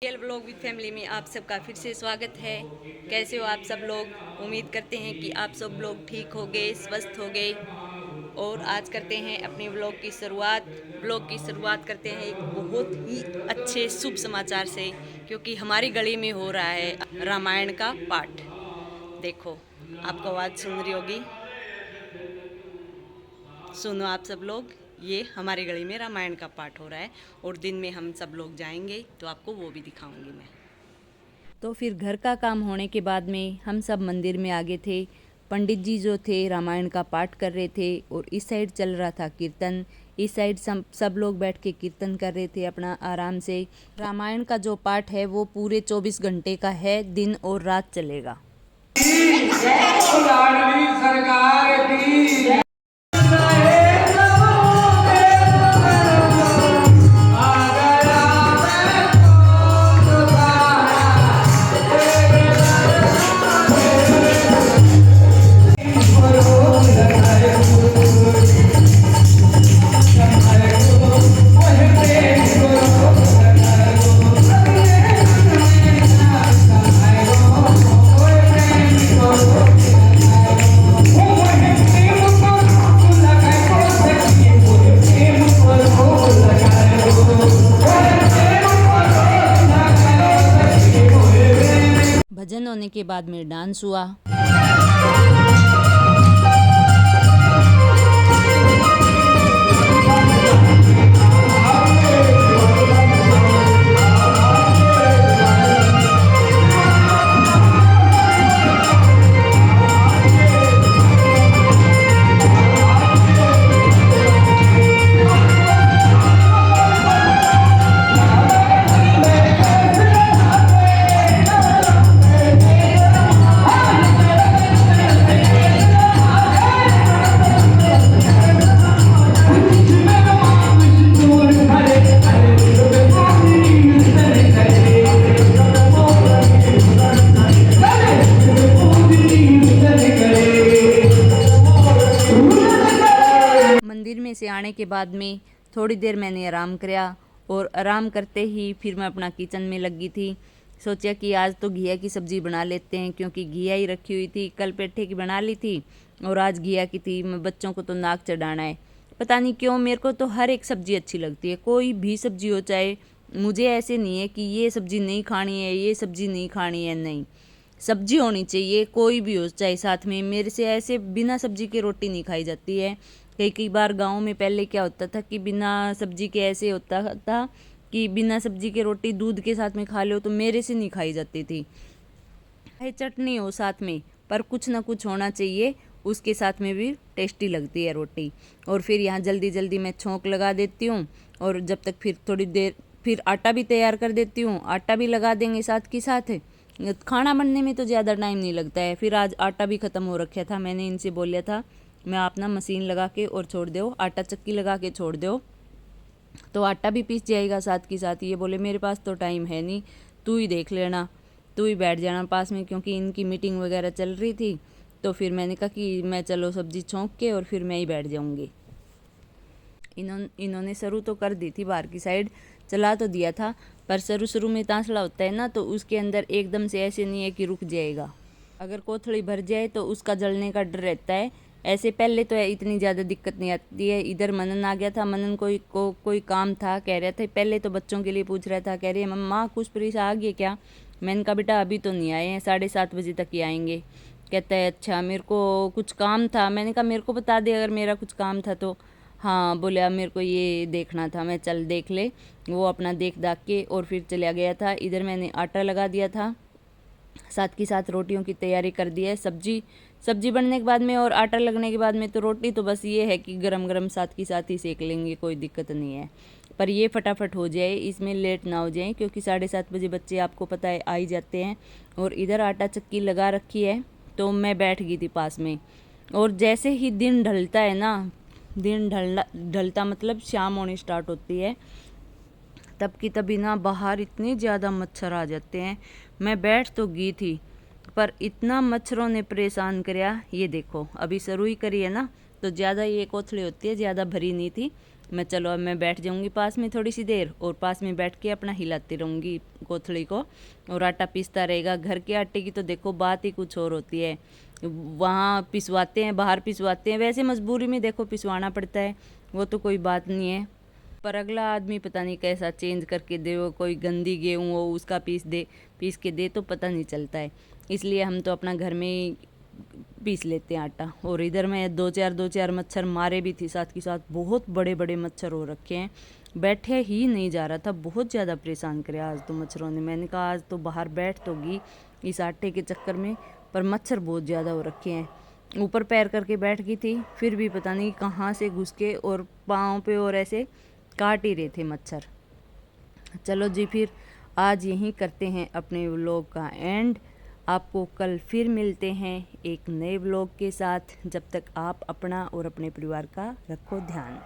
Real vlog with family में आप सबका फिर से स्वागत है। कैसे हो आप सब लोग? उम्मीद करते हैं कि आप सब लोग ठीक हो गए, स्वस्थ हो गए। और आज करते हैं अपने व्लॉग की शुरुआत। व्लॉग की शुरुआत करते हैं एक बहुत ही अच्छे शुभ समाचार से, क्योंकि हमारी गली में हो रहा है रामायण का पाठ। देखो, आपको आवाज़ सुन रही होगी, सुनो आप सब लोग। ये हमारी गली में रामायण का पाठ हो रहा है और दिन में हम सब लोग जाएंगे तो आपको वो भी दिखाऊंगी मैं। तो फिर घर का काम होने के बाद में हम सब मंदिर में आगे थे। पंडित जी जो थे रामायण का पाठ कर रहे थे और इस साइड चल रहा था कीर्तन। इस साइड सब लोग बैठ के कीर्तन कर रहे थे अपना आराम से। रामायण का जो पाठ है वो पूरे 24 घंटे का है, दिन और रात चलेगा। लाडली सरकार की भजन होने के बाद में डांस हुआ। मंदिर में से आने के बाद में थोड़ी देर मैंने आराम किया और आराम करते ही फिर मैं अपना किचन में लगी थी। सोचा कि आज तो घिया की सब्ज़ी बना लेते हैं, क्योंकि घिया ही रखी हुई थी। कल पेठे की बना ली थी और आज घिया की थी। मैं बच्चों को तो नाक चढ़ाना है। पता नहीं क्यों मेरे को तो हर एक सब्ज़ी अच्छी लगती है, कोई भी सब्ज़ी हो। चाहे मुझे ऐसे नहीं है कि ये सब्ज़ी नहीं खानी है, ये सब्ज़ी नहीं खानी है, नहीं, सब्जी होनी चाहिए, कोई भी हो। चाहे साथ में मेरे से ऐसे बिना सब्जी के रोटी नहीं खाई जाती है। कई बार गांव में पहले क्या होता था कि बिना सब्जी के ऐसे होता था कि बिना सब्जी के रोटी दूध के साथ में खा लो, तो मेरे से नहीं खाई जाती थी। चाहे चटनी हो साथ में, पर कुछ ना कुछ होना चाहिए, उसके साथ में भी टेस्टी लगती है रोटी। और फिर यहाँ जल्दी जल्दी मैं छोंक लगा देती हूँ और जब तक फिर थोड़ी देर फिर आटा भी तैयार कर देती हूँ। आटा भी लगा देंगे साथ के साथ। खाना बनने में तो ज़्यादा टाइम नहीं लगता है। फिर आज आटा भी ख़त्म हो रखा था। मैंने इनसे बोला था मैं आप ना मशीन लगा के और छोड़ दो, आटा चक्की लगा के छोड़ दो, तो आटा भी पीस जाएगा साथ के साथ। ये बोले मेरे पास तो टाइम है नहीं, तू ही देख लेना, तू ही बैठ जाना पास में, क्योंकि इनकी मीटिंग वगैरह चल रही थी। तो फिर मैंने कहा कि मैं चलो सब्ज़ी छोंक के और फिर मैं ही बैठ जाऊँगी। इन्होंने शुरू तो कर दी थी, बाहर की साइड चला तो दिया था, पर शुरू में तांसड़ा होता है ना, तो उसके अंदर एकदम से ऐसे नहीं है कि रुक जाएगा। अगर कोथड़ी भर जाए तो उसका जलने का डर रहता है। ऐसे पहले तो इतनी ज़्यादा दिक्कत नहीं आती है। इधर मनन आ गया था। मनन कोई काम था, कह रहा था पहले तो बच्चों के लिए पूछ रहा था, कह रही है मम्मा कुछ प्रीस आ गए क्या? मैंने कहा बेटा अभी तो नहीं आए हैं, 7:30 बजे तक ही आएंगे। कहता है अच्छा मेरे को कुछ काम था। मैंने कहा मेरे को बता दे अगर मेरा कुछ काम था तो। हाँ बोले अब मेरे को ये देखना था। मैं चल देख ले। वो अपना देख दाख के और फिर चला गया था। इधर मैंने आटा लगा दिया था, साथ के साथ रोटियों की तैयारी कर दी है। सब्जी बनने के बाद में और आटा लगने के बाद में तो रोटी तो बस ये है कि गरम गरम साथ के साथ ही सेक लेंगे, कोई दिक्कत नहीं है। पर ये फटाफट हो जाए, इसमें लेट ना हो जाए, क्योंकि 7:30 बजे बच्चे आपको पता है आ ही जाते हैं। और इधर आटा चक्की लगा रखी है तो मैं बैठ गई थी पास में। और जैसे ही दिन ढलता है ना, दिन ढलता मतलब शाम होनी स्टार्ट होती है, तब की तभी ना बाहर इतने ज़्यादा मच्छर आ जाते हैं। मैं बैठ तो गई थी पर इतना मच्छरों ने परेशान कराया। ये देखो अभी शुरू ही करी है ना, तो ज़्यादा ये कोथली होती है, ज़्यादा भरी नहीं थी, मैं चलो अब मैं बैठ जाऊंगी पास में थोड़ी सी देर, और पास में बैठ के अपना हिलाती रहूंगी कोथड़ी को, और आटा पीसता रहेगा। घर के आटे की तो देखो बात ही कुछ और होती है, वहाँ पिसवाते हैं, बाहर पिसवाते हैं, वैसे मजबूरी में देखो पिसवाना पड़ता है, वो तो कोई बात नहीं है। पर अगला आदमी पता नहीं कैसा चेंज करके दे, वो कोई गंदी गेहूँ हो उसका पीस के दे तो पता नहीं चलता है। इसलिए हम तो अपना घर में ही पीस लेते हैं आटा। और इधर मैं दो चार मच्छर मारे भी थी, साथ के साथ बहुत बड़े बड़े मच्छर हो रखे हैं, बैठे ही नहीं जा रहा था, बहुत ज़्यादा परेशान किया आज तो मच्छरों ने। मैंने कहा आज तो बाहर बैठ तो गई इस आटे के चक्कर में, पर मच्छर बहुत ज़्यादा हो रखे हैं। ऊपर पैर करके बैठ गई थी, फिर भी पता नहीं कहाँ से घुस के और पाँव पे और ऐसे काट ही रहे थे मच्छर। चलो जी, फिर आज यहीं करते हैं अपने व्लॉग का एंड। आपको कल फिर मिलते हैं एक नए व्लॉग के साथ। जब तक आप अपना और अपने परिवार का रखो ध्यान।